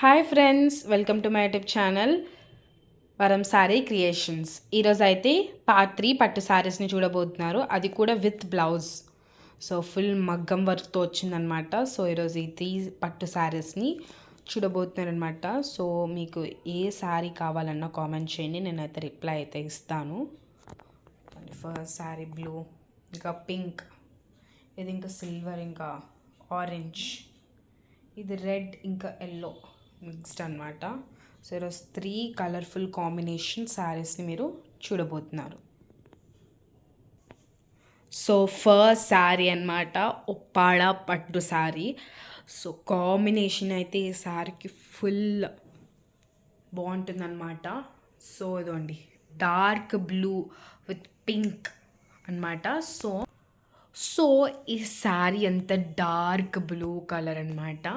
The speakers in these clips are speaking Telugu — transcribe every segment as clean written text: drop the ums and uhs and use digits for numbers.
Hi friends, welcome to my YouTube channel Varam Saree creations. ఈరోజు అయితే పార్ట్ 3 పట్టు శారీస్ని చూడబోతున్నారు, అది కూడా విత్ బ్లౌజ్. సో ఫుల్ మగ్గం వర్క్తో వచ్చిందనమాట. సో ఈరోజు ఈ 3 పట్టు శారీస్ని చూడబోతున్నారనమాట. సో మీకు ఏ శారీ కావాలన్నా కామెంట్ చేయండి, నేనైతే రిప్లై అయితే ఇస్తాను. ఫస్ట్ శారీ బ్లూ, ఇంకా పింక్, ఇది ఇంకా సిల్వర్, ఇంకా ఆరెంజ్, ఇది రెడ్, ఇంకా ఎల్లో మిక్స్డ్ అనమాట. సో ఈరోజు 3 కలర్ఫుల్ కాంబినేషన్ శారీస్ని మీరు చూడబోతున్నారు. సో ఫస్ట్ శారీ అనమాట, ఉప్పాడ పట్టు శారీ. సో కాంబినేషన్ అయితే ఈ శారీకి ఫుల్ బాగుంటుందన్నమాట. సో ఇదండి, డార్క్ బ్లూ విత్ పింక్ అనమాట. సో ఈ శారీ అంతా డార్క్ బ్లూ కలర్ అనమాట.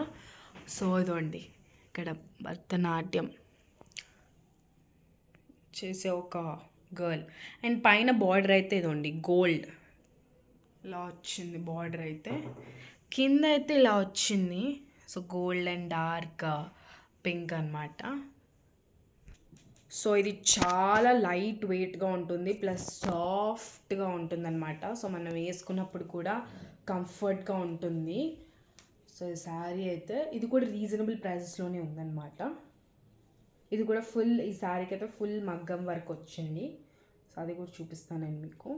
సో ఇదండి, ఇక్కడ భరతనాట్యం చేసే ఒక గర్ల్, అండ్ పైన బార్డర్ అయితే ఇదండి గోల్డ్ ఇలా వచ్చింది. బార్డర్ అయితే కింద అయితే ఇలా వచ్చింది. So gold and dark pink అనమాట. సో ఇది చాలా లైట్ వెయిట్గా ఉంటుంది, ప్లస్ సాఫ్ట్గా ఉంటుంది అనమాట. సో మనం వేసుకున్నప్పుడు కూడా కంఫర్ట్గా ఉంటుంది. సో ఈ శారీ అయితే ఇది కూడా రీజనబుల్ ప్రైజెస్లోనే ఉందన్నమాట. ఇది కూడా ఫుల్, ఈ శారీకి అయితే ఫుల్ మగ్గం వర్క్ వచ్చింది. సో అది కూడా చూపిస్తాను నేను మీకు.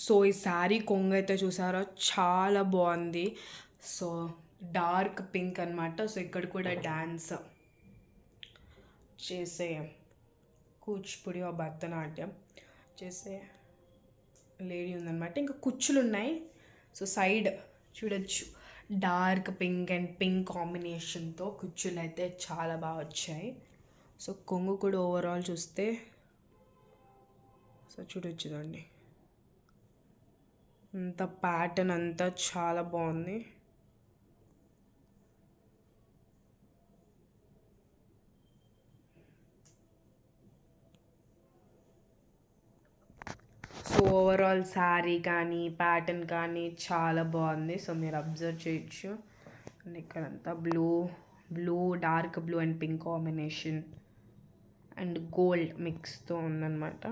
సో ఈ శారీ కొంగు అయితే చూసారా, చాలా బాగుంది. సో డార్క్ పింక్ అనమాట. సో ఇక్కడ కూడా డ్యాన్స్ చేసే కూచిపూడి భరతనాట్యం చేసే లేడీ ఉందన్నమాట. ఇంకా కుచ్చులు ఉన్నాయి. సో సైడ్ చూడొచ్చు, డార్క్ పింక్ అండ్ పింక్ కాంబినేషన్తో కుచ్చులు అయితే చాలా బాగా వచ్చాయి. సో కొంగు కూడా ఓవరాల్ చూస్తే సో చూడొచ్చు అండి, అంత ప్యాటర్న్ అంతా చాలా బాగుంది. సో ఓవరాల్ శారీ కానీ ప్యాటర్న్ కానీ చాలా బాగుంది. సో మీరు అబ్జర్వ్ చేయొచ్చు. అండ్ ఇక్కడంతా blue dark blue and pink combination and gold మిక్స్తో ఉందన్నమాట.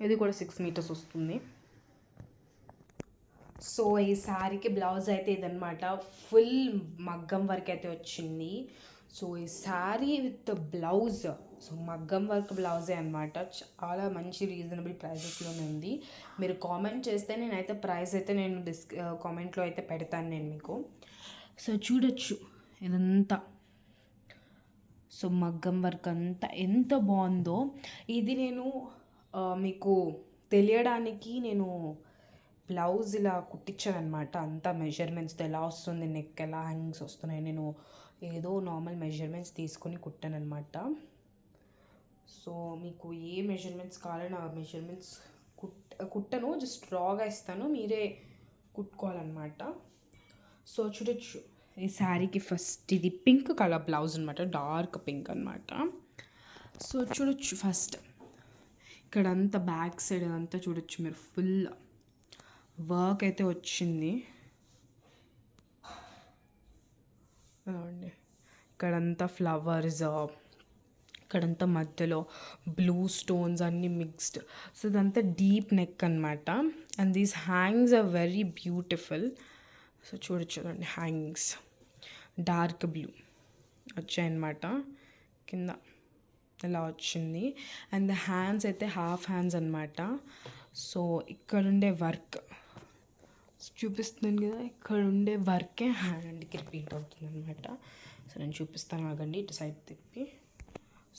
ఇది కూడా 6 మీటర్స్ వస్తుంది. సో ఈ శారీకి బ్లౌజ్ అయితే ఇదనమాట, ఫుల్ మగ్గం వర్క్ అయితే వచ్చింది. సో ఈ శారీ విత్ బ్లౌజ్, సో మగ్గం వర్క్ బ్లౌజే అనమాట. చాలా మంచి రీజనబుల్ ప్రైజెస్లోనే ఉంది. మీరు కామెంట్ చేస్తే నేనైతే ప్రైస్ అయితే నేను కామెంట్లో అయితే పెడతాను నేను మీకు. సో చూడొచ్చు ఇదంతా, సో మగ్గం వర్క్ అంతా ఎంత బాగుందో. ఇది నేను మీకు తెలియడానికి నేను బ్లౌజ్ ఇలా కుట్టించాను అనమాట. అంతా మెజర్మెంట్స్తో ఎలా వస్తుంది, నెక్ ఎలా హ్యాంగింగ్స్ వస్తున్నాయి, నేను ఏదో నార్మల్ మెజర్మెంట్స్ తీసుకొని కుట్టాను అనమాట. సో మీకు ఏ మెజర్మెంట్స్ కావాలని ఆ మెజర్మెంట్స్ కుట్టను, జస్ట్ డ్రాగా ఇస్తాను, మీరే కుట్టుకోవాలన్నమాట. సో చూడొచ్చు, ఈ శారీకి ఫస్ట్ ఇది పింక్ కలర్ బ్లౌజ్ అనమాట, డార్క్ పింక్ అనమాట. సో చూడొచ్చు, ఫస్ట్ ఇక్కడంతా బ్యాక్ సైడ్ అంతా చూడొచ్చు మీరు, ఫుల్ వర్క్ అయితే వచ్చింది. ఇక్కడంతా ఫ్లవర్స్, ఇక్కడంతా మధ్యలో బ్లూ స్టోన్స్ అన్నీ మిక్స్డ్. సో ఇదంతా డీప్ నెక్ అనమాట. And these hangs are very beautiful. So చూడండి, హ్యాంగింగ్స్ డార్క్ బ్లూ వచ్చాయన్నమాట, కింద ఇలా వచ్చింది. అండ్ ద హ్యాండ్స్ అయితే హాఫ్ హ్యాండ్స్ అనమాట. సో ఇక్కడుండే వర్క్ చూపిస్తున్నాను కదా, ఇక్కడ ఉండే వర్కే హ్యాండ్కి రిపీట్ అవుతుంది అనమాట. సో నేను చూపిస్తాను, ఆగండి, ఇటు సైడ్ తిప్పి.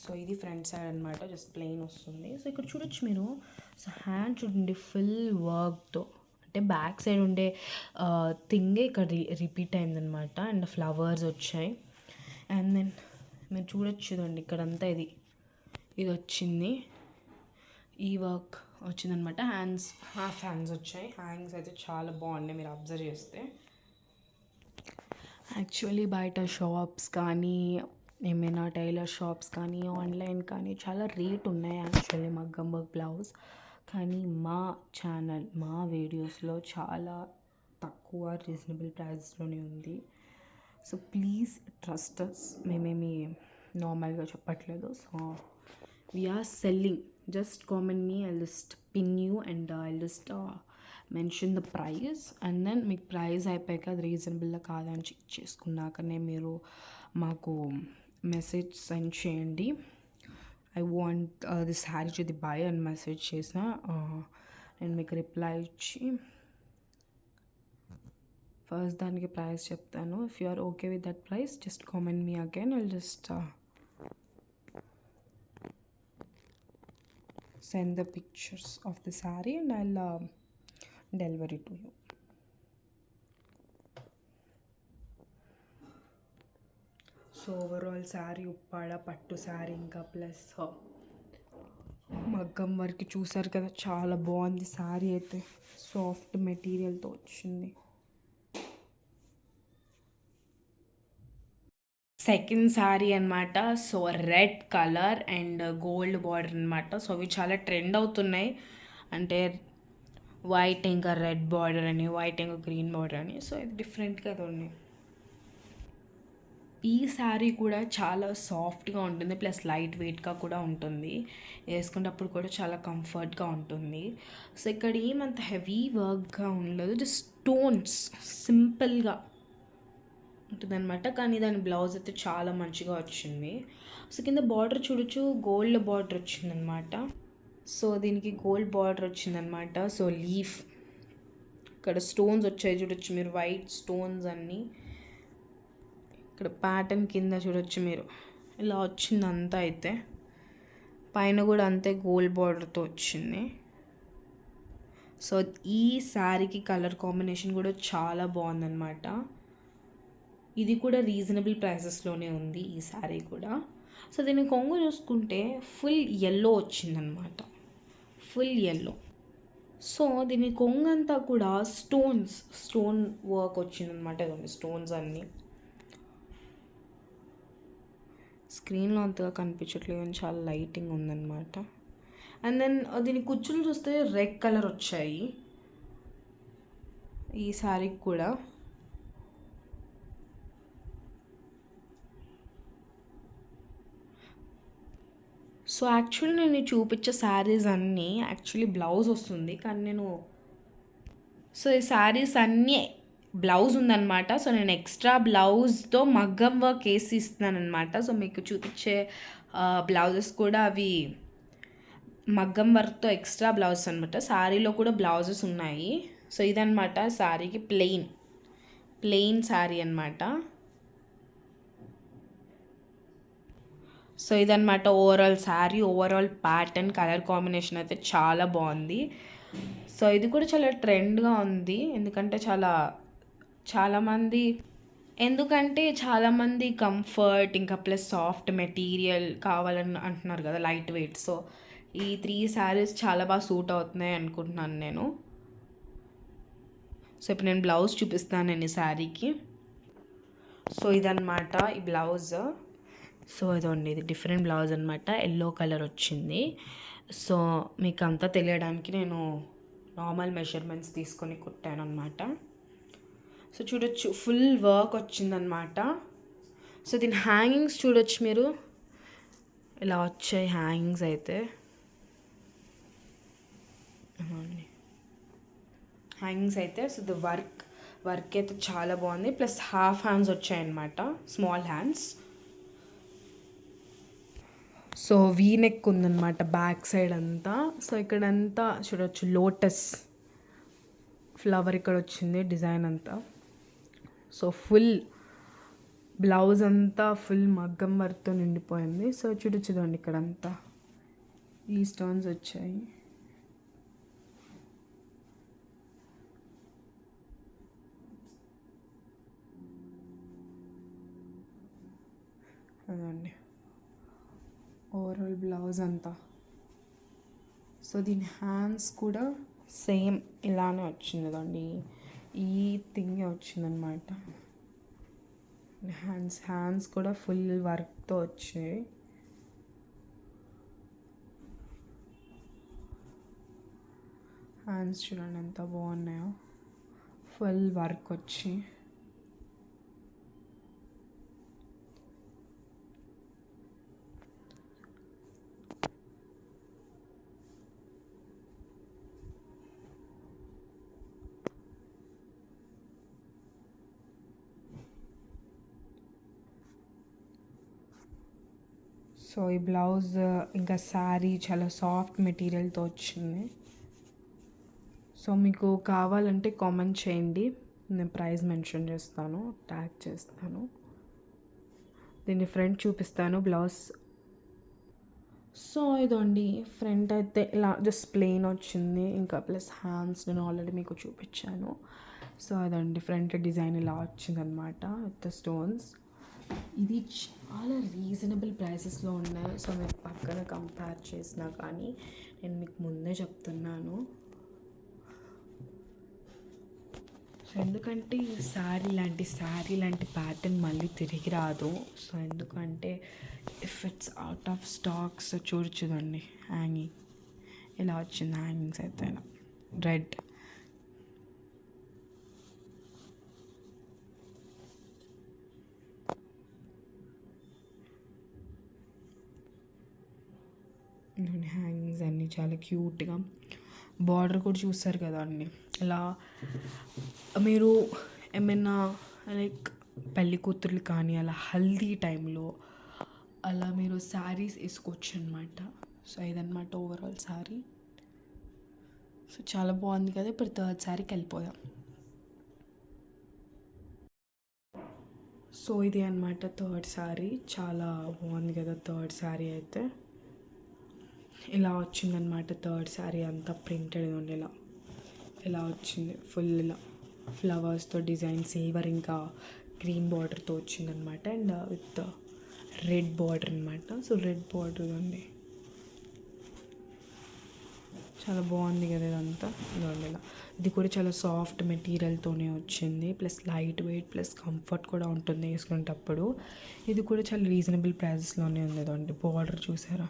సో ఇది ఫ్రంట్ సైడ్ అనమాట, జస్ట్ ప్లెయిన్ వస్తుంది. సో ఇక్కడ చూడొచ్చు మీరు, సో హ్యాండ్ చూడండి ఫుల్ వర్క్తో, అంటే బ్యాక్ సైడ్ ఉండే థింగే ఇక్కడ రిపీట్ అయిందనమాట. అండ్ ఫ్లవర్స్ వచ్చాయి. అండ్ దెన్ మీరు చూడొచ్చు చూడండి, ఇక్కడంతా ఇది వచ్చింది, ఈ వర్క్ వచ్చిందనమాట. హాఫ్ హ్యాండ్స్ వచ్చాయి. హ్యాండ్స్ అయితే చాలా బాగున్నాయి మీరు అబ్జర్వ్ చేస్తే. యాక్చువల్లీ బయట షాప్స్ కానీ, ఏమైనా టైలర్ షాప్స్ కానీ, ఆన్లైన్ కానీ చాలా రేట్ ఉన్నాయి యాక్చువల్లీ మగ్గం వర్క్ బ్లౌజ్. కానీ మా ఛానల్, మా వీడియోస్లో చాలా తక్కువ రీజనబుల్ ప్రైస్లోనే ఉంది. So please trust us. మేమేమి నార్మల్గా చెప్పట్లేదు. So we are selling. Just comment me, I just pin you and I just mention the price. And then మీకు ప్రైస్ అయిపోయాక అది రీజనబుల్గా కాదని చెక్ చేసుకున్నాకనే మీరు మాకు మెసేజ్ సెండ్ చేయండి. I want this sari to the buy అని మెసేజ్ చేసిన నేను మీకు రిప్లై ఇచ్చి ఫస్ట్ దానికి ప్రైస్ చెప్తాను. If you are okay with that price just comment me again. I'll just send the pictures of the saree and I'll deliver it to you. So overall sari Uppada పట్టు శారీ ఇంకా ప్లస్ మగ్గం వర్క్ చూసారు కదా, చాలా బాగుంది శారీ అయితే. సాఫ్ట్ మెటీరియల్తో వచ్చింది. సెకండ్ శారీ అనమాట. So red colour and gold border అనమాట. సో అవి చాలా ట్రెండ్ అవుతున్నాయి. అంటే వైట్ ఇంకా రెడ్ బార్డర్ అని, వైట్ ఇంకా గ్రీన్ బార్డర్ అని. సో ఇది డిఫరెంట్గా ఉన్నాయి. ఈ శారీ కూడా చాలా సాఫ్ట్గా ఉంటుంది, ప్లస్ లైట్ వెయిట్గా కూడా ఉంటుంది. వేసుకునేటప్పుడు కూడా చాలా కంఫర్ట్గా ఉంటుంది. సో ఇక్కడ ఏమంత హెవీ వర్క్గా ఉండదు, జస్ట్ స్టోన్స్ సింపుల్గా ఉంటుందన్నమాట. కానీ దాని బ్లౌజ్ అయితే చాలా మంచిగా వచ్చింది. సో కింద బార్డర్ చూడొచ్చు, గోల్డ్ బార్డర్ వచ్చిందనమాట. సో దీనికి గోల్డ్ బార్డర్ వచ్చిందనమాట. సో లీఫ్ ఇక్కడ స్టోన్స్ వచ్చాయి చూడొచ్చు మీరు, వైట్ స్టోన్స్ అన్నీ. ఇక్కడ ప్యాటర్న్ కింద చూడొచ్చు మీరు, ఇలా వచ్చింది అంతా. అయితే పైన కూడా అంతే గోల్డ్ బార్డర్తో వచ్చింది. సో ఈ శారీకి కలర్ కాంబినేషన్ కూడా చాలా బాగుందన్నమాట. ఇది కూడా రీజనబుల్ ప్రైసెస్లోనే ఉంది ఈ శారీ కూడా. సో దీని కొంగు చూసుకుంటే ఫుల్ ఎల్లో వచ్చిందనమాట, ఫుల్ ఎల్లో. సో దీని కొంగు అంతా కూడా స్టోన్ వర్క్ వచ్చిందనమాట. ఇదండి స్టోన్స్ అన్నీ. స్క్రీన్లో అంతగా కనిపించట్లేదు అని చాలా లైటింగ్ ఉందన్నమాట. అండ్ దెన్ దీని కుచ్చులు చూస్తే రెడ్ కలర్ వచ్చాయి ఈ శారీకి కూడా. సో యాక్చువల్లీ నేను చూపించే శారీస్ అన్నీ యాక్చువల్లీ బ్లౌజ్ వస్తుంది, కానీ సో ఈ శారీస్ అన్నీ బ్లౌజ్ ఉందన్నమాట. సో నేను ఎక్స్ట్రా బ్లౌజ్తో మగ్గం వర్క్ వేసి ఇస్తున్నాను అనమాట. సో మీకు చూపించే బ్లౌజెస్ కూడా అవి మగ్గం వర్క్తో ఎక్స్ట్రా బ్లౌజెస్ అనమాట. శారీలో కూడా బ్లౌజెస్ ఉన్నాయి. సో ఇదనమాట శారీకి ప్లెయిన్ శారీ అనమాట. సో ఇదనమాట overall sari, overall pattern, colour combination అయితే చాలా బాగుంది. సో ఇది కూడా చాలా ట్రెండ్గా ఉంది, ఎందుకంటే చాలామంది కంఫర్ట్ ఇంకా ప్లస్ సాఫ్ట్ మెటీరియల్ కావాలని అంటున్నారు కదా, లైట్ వెయిట్. సో ఈ 3 శారీస్ చాలా బాగా సూట్ అవుతున్నాయి అనుకుంటున్నాను నేను. సో ఇప్పుడు నేను బ్లౌజ్ చూపిస్తాను ఈ శారీకి. సో ఇదన్నమాట ఈ బ్లౌజ్. సో ఇదండి, ఇది డిఫరెంట్ బ్లౌజ్ అనమాట, ఎల్లో కలర్ వచ్చింది. సో మీకు అంతా తెలియడానికి నేను నార్మల్ మెజర్మెంట్స్ తీసుకొని కుట్టాను అనమాట. సో చూడొచ్చు ఫుల్ వర్క్ వచ్చిందనమాట. సో దీని హ్యాంగింగ్స్ చూడొచ్చు మీరు, ఇలా వచ్చాయి హ్యాంగింగ్స్ అయితే. సో ది వర్క్ అయితే చాలా బాగుంది, ప్లస్ హాఫ్ హ్యాండ్స్ వచ్చాయన్నమాట, small hands. So V neck ఉందన్నమాట బ్యాక్ సైడ్ అంతా. సో ఇక్కడంతా చూడొచ్చు లోటస్ ఫ్లవర్ ఇక్కడ వచ్చింది డిజైన్ అంతా. సో ఫుల్ బ్లౌజ్ అంతా ఫుల్ మగ్గం వర్క్తో నిండిపోయింది. సో చూడండి ఇక్కడంతా ఈ స్టోన్స్ వచ్చాయి. అదండి ఓవరాల్ బ్లౌజ్ అంతా. సో దీని హ్యాండ్స్ కూడా సేమ్ ఇలానే వచ్చింది కదండి, ఈ థింగే వచ్చిందనమాట. హ్యాండ్స్ కూడా ఫుల్ వర్క్తో వచ్చాయి. హ్యాండ్స్ చూడండి ఎంత బాగున్నాయో, ఫుల్ వర్క్ వచ్చి సో ఈ బ్లౌజ్ ఇంకా శారీ చాలా సాఫ్ట్ మెటీరియల్తో వచ్చింది. సో మీకు కావాలంటే కామెంట్ చేయండి, నేను ప్రైస్ మెన్షన్ చేస్తాను, ట్యాగ్ చేస్తాను. దీన్ని ఫ్రంట్ చూపిస్తాను బ్లౌజ్. సో ఇదండి ఫ్రంట్ అయితే ఇలా జస్ట్ ప్లెయిన్ వచ్చింది, ఇంకా ప్లస్ హ్యాండ్స్ నేను ఆల్రెడీ మీకు చూపించాను. సో అదండి ఫ్రంట్ డిజైన్ ఇలా వచ్చిందనమాట విత్ స్టోన్స్. ఇది చాలా రీజనబుల్ ప్రైసెస్లో ఉన్నాయి. సో మీరు పక్కన కంపేర్ చేసినా కానీ నేను మీకు ముందే చెప్తున్నాను. సో ఎందుకంటే ఈ శారీ లాంటి ప్యాటర్న్ మళ్ళీ తిరిగి రాదు. సో ఎందుకంటే if it's out of stocks చూడొచ్చుదండి. హ్యాంగింగ్ ఇలా వచ్చింది, హ్యాంగింగ్స్ అయితే రెడ్. హ్యాంగింగ్స్ అన్నీ చాలా క్యూట్గా, బార్డర్ కూడా చూస్తారు కదా అండి. ఇలా మీరు ఏమైనా లైక్ పెళ్ళి కూతుర్లు కానీ అలా హల్దీ టైంలో అలా మీరు శారీస్ వేసుకోవచ్చు అనమాట. సో ఇదన్నమాట ఓవరాల్ శారీ. సో చాలా బాగుంది కదా. ఇప్పుడు థర్డ్ శారీకి వెళ్ళిపోదాం. సో ఇది అనమాట థర్డ్ శారీ. చాలా బాగుంది కదా థర్డ్ శారీ అయితే. ఇలా వచ్చిందనమాట థర్డ్ శారీ అంతా ప్రింటెడ్ ఉంది. ఇలా వచ్చింది ఫుల్ ఇలా ఫ్లవర్స్తో డిజైన్, సిల్వర్ ఇంకా గ్రీన్ బార్డర్తో వచ్చిందనమాట. అండ్ విత్ రెడ్ బార్డర్ అనమాట. సో రెడ్ బార్డర్ ఉంది, చాలా బాగుంది కదా ఇదంతా. ఇదండి ఇలా, ఇది కూడా చాలా సాఫ్ట్ మెటీరియల్తోనే వచ్చింది, plus light weight, plus comfort కూడా ఉంటుంది వేసుకునేటప్పుడు. ఇది కూడా చాలా రీజనబుల్ ప్రైజెస్లోనే ఉంది. ఇదండి బార్డర్ చూసారా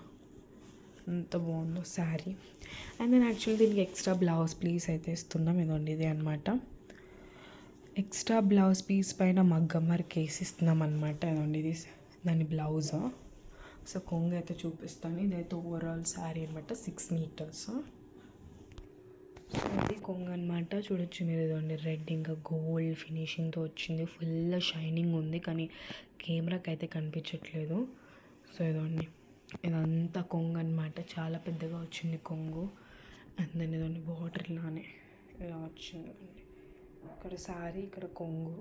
ఎంత బాగుందో శారీ. అండ్ నేను యాక్చువల్లీ దీనికి ఎక్స్ట్రా బ్లౌజ్ పీస్ అయితే ఇస్తున్నాం. ఇదండి ఇదే అనమాట, ఎక్స్ట్రా బ్లౌజ్ పీస్ పైన మగ్గం వర్క్ వేసి ఇస్తున్నాం అనమాట. ఇదండి ఇది దాని బ్లౌజ్. సో కొంగు అయితే చూపిస్తాను. ఇదైతే ఓవరాల్ శారీ అనమాట, 6 మీటర్స్. సో ఇది కొంగు అనమాట, చూడొచ్చు మీరు. ఇదండి రెడ్ ఇంకా గోల్డ్ ఫినిషింగ్తో వచ్చింది, ఫుల్ షైనింగ్ ఉంది, కానీ కెమెరాకి అయితే కనిపించట్లేదు. సో ఇదండి ఇదంతా కొంగు అనమాట, చాలా పెద్దగా వచ్చింది కొంగు. అండ్ దెన్ ఇదండి బార్డర్ ఇలానే ఇలా వచ్చింది. ఇక్కడ శారీ, ఇక్కడ కొంగు,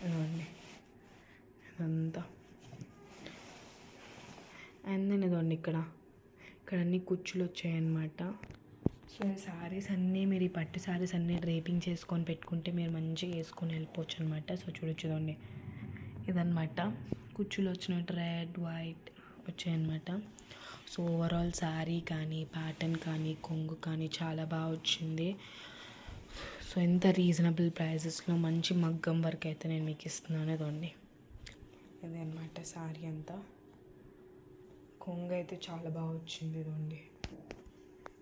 ఇదండి ఇదంతా. అండ్ దెన్ ఇదండి ఇక్కడ అన్ని కుచ్చులు వచ్చాయన్నమాట. సో ఈ శారీస్ అన్నీ మీరు ఈ పట్టు శారీస్ అన్నీ డ్రేపింగ్ చేసుకొని పెట్టుకుంటే మీరు మంచిగా వేసుకొని వెళ్ళిపోవచ్చు అనమాట. సో చూడొచ్చు ఇదండి ఇదన్నమాట కుచ్చులు వచ్చినట్టు రెడ్ వైట్ వచ్చాయన్నమాట. సో ఓవరాల్ శారీ కానీ ప్యాటర్న్ కానీ కొంగు కానీ చాలా బాగా వచ్చింది. సో ఎంత రీజనబుల్ ప్రైజెస్లో మంచి మగ్గం వర్క్ అయితే నేను మీకు ఇస్తున్నాను. ఇదండి ఇదే అనమాట శారీ అంతా. కొంగు అయితే చాలా బాగా వచ్చింది. ఇదండి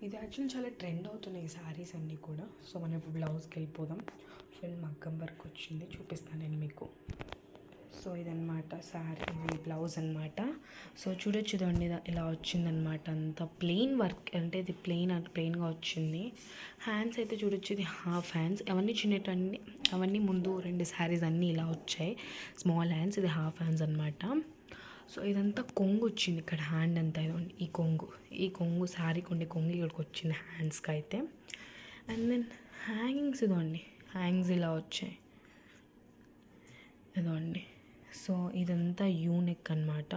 ఇది యాక్చువల్లీ చాలా ట్రెండ్ అవుతున్నాయి ఈ శారీస్ అన్నీ కూడా. సో మనం ఇప్పుడు బ్లౌజ్కి వెళ్ళిపోదాం. ఫుల్ మగ్గం వర్క్ వచ్చింది, చూపిస్తాను నేను మీకు. సో ఇదన్నమాట శారీ, ఇది బ్లౌజ్ అనమాట. సో చూడొచ్చు ఇదండి ఇలా వచ్చిందనమాట, అంతా ప్లెయిన్ వర్క్, అంటే ఇది ప్లెయిన్గా వచ్చింది. హ్యాండ్స్ అయితే చూడొచ్చు, ఇది హాఫ్ హ్యాండ్స్. అవన్నీ చిన్నటన్నీ, అవన్నీ ముందు 2 శారీస్ అన్నీ ఇలా వచ్చాయి స్మాల్ హ్యాండ్స్, ఇది హాఫ్ హ్యాండ్స్ అనమాట. సో ఇదంతా కొంగు వచ్చింది, ఇక్కడ హ్యాండ్ అంతా ఇదండి ఈ కొంగు శారీకి ఉండే కొంగు ఇక్కడికి వచ్చింది హ్యాండ్స్కి అయితే. అండ్ దెన్ హ్యాంగింగ్స్ ఇదండి, హ్యాంగ్స్ ఇలా వచ్చాయి ఇదండి. సో ఇదంతా యూనెక్ అనమాట,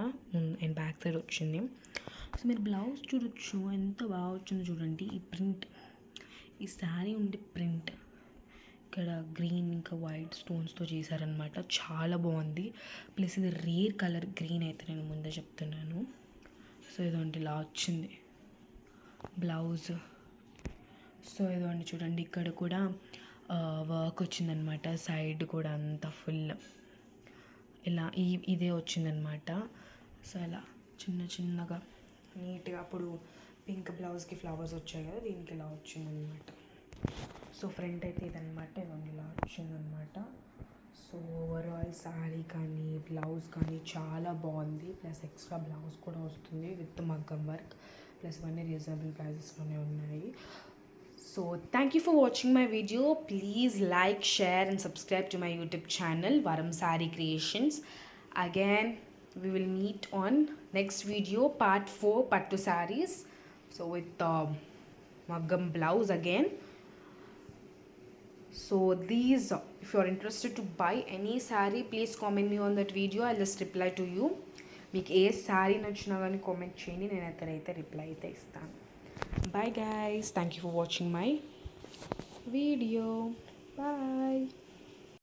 అండ్ బ్యాక్ సైడ్ వచ్చింది. సో మీరు బ్లౌజ్ చూడొచ్చు ఎంత బాగా వచ్చిందో చూడండి. ఈ ప్రింట్, ఈ శారీ ఉండే ప్రింట్ ఇక్కడ గ్రీన్ ఇంకా వైట్ స్టోన్స్తో చేశారనమాట, చాలా బాగుంది. ప్లస్ ఇది రేర్ కలర్ గ్రీన్ అయితే నేను ముందే చెప్తున్నాను. సో ఇదండి ఇలా వచ్చింది బ్లౌజ్. సో ఇదండి చూడండి, ఇక్కడ కూడా వర్క్ వచ్చిందనమాట, సైడ్ కూడా అంతా ఫుల్ ఇలా ఇదే వచ్చిందనమాట. సో ఇలా చిన్నగా నీట్గా, అప్పుడు పింక్ బ్లౌజ్కి ఫ్లవర్స్ వచ్చాయి కదా, దీనికి ఇలా వచ్చిందనమాట. సో ఫ్రంట్ అయితే ఇదనమాట, ఇవన్నీ ఇలా వచ్చిందనమాట. సో ఓవరాల్ శారీ కానీ బ్లౌజ్ కానీ చాలా బాగుంది. ప్లస్ ఎక్స్ట్రా బ్లౌజ్ కూడా వస్తుంది విత్ మగ్గం వర్క్. ప్లస్ ఇవన్నీ రీజనబుల్ ప్రైజెస్లోనే ఉన్నాయి. So thank you for watching my video. Please like, share and subscribe to my YouTube channel Varam Saree Creations. Again, we will meet on next video, part 4, Pattu sarees. So with Maggam blouse again. So these, if you are interested to buy any saree, please comment me on that video. I'll just reply to you. మీకు ఏ శారీ నచ్చినా కానీ కామెంట్ చేయండి, నేను అయితే రిప్లై అయితే ఇస్తాను. Bye guys, thank you for watching my video. Bye.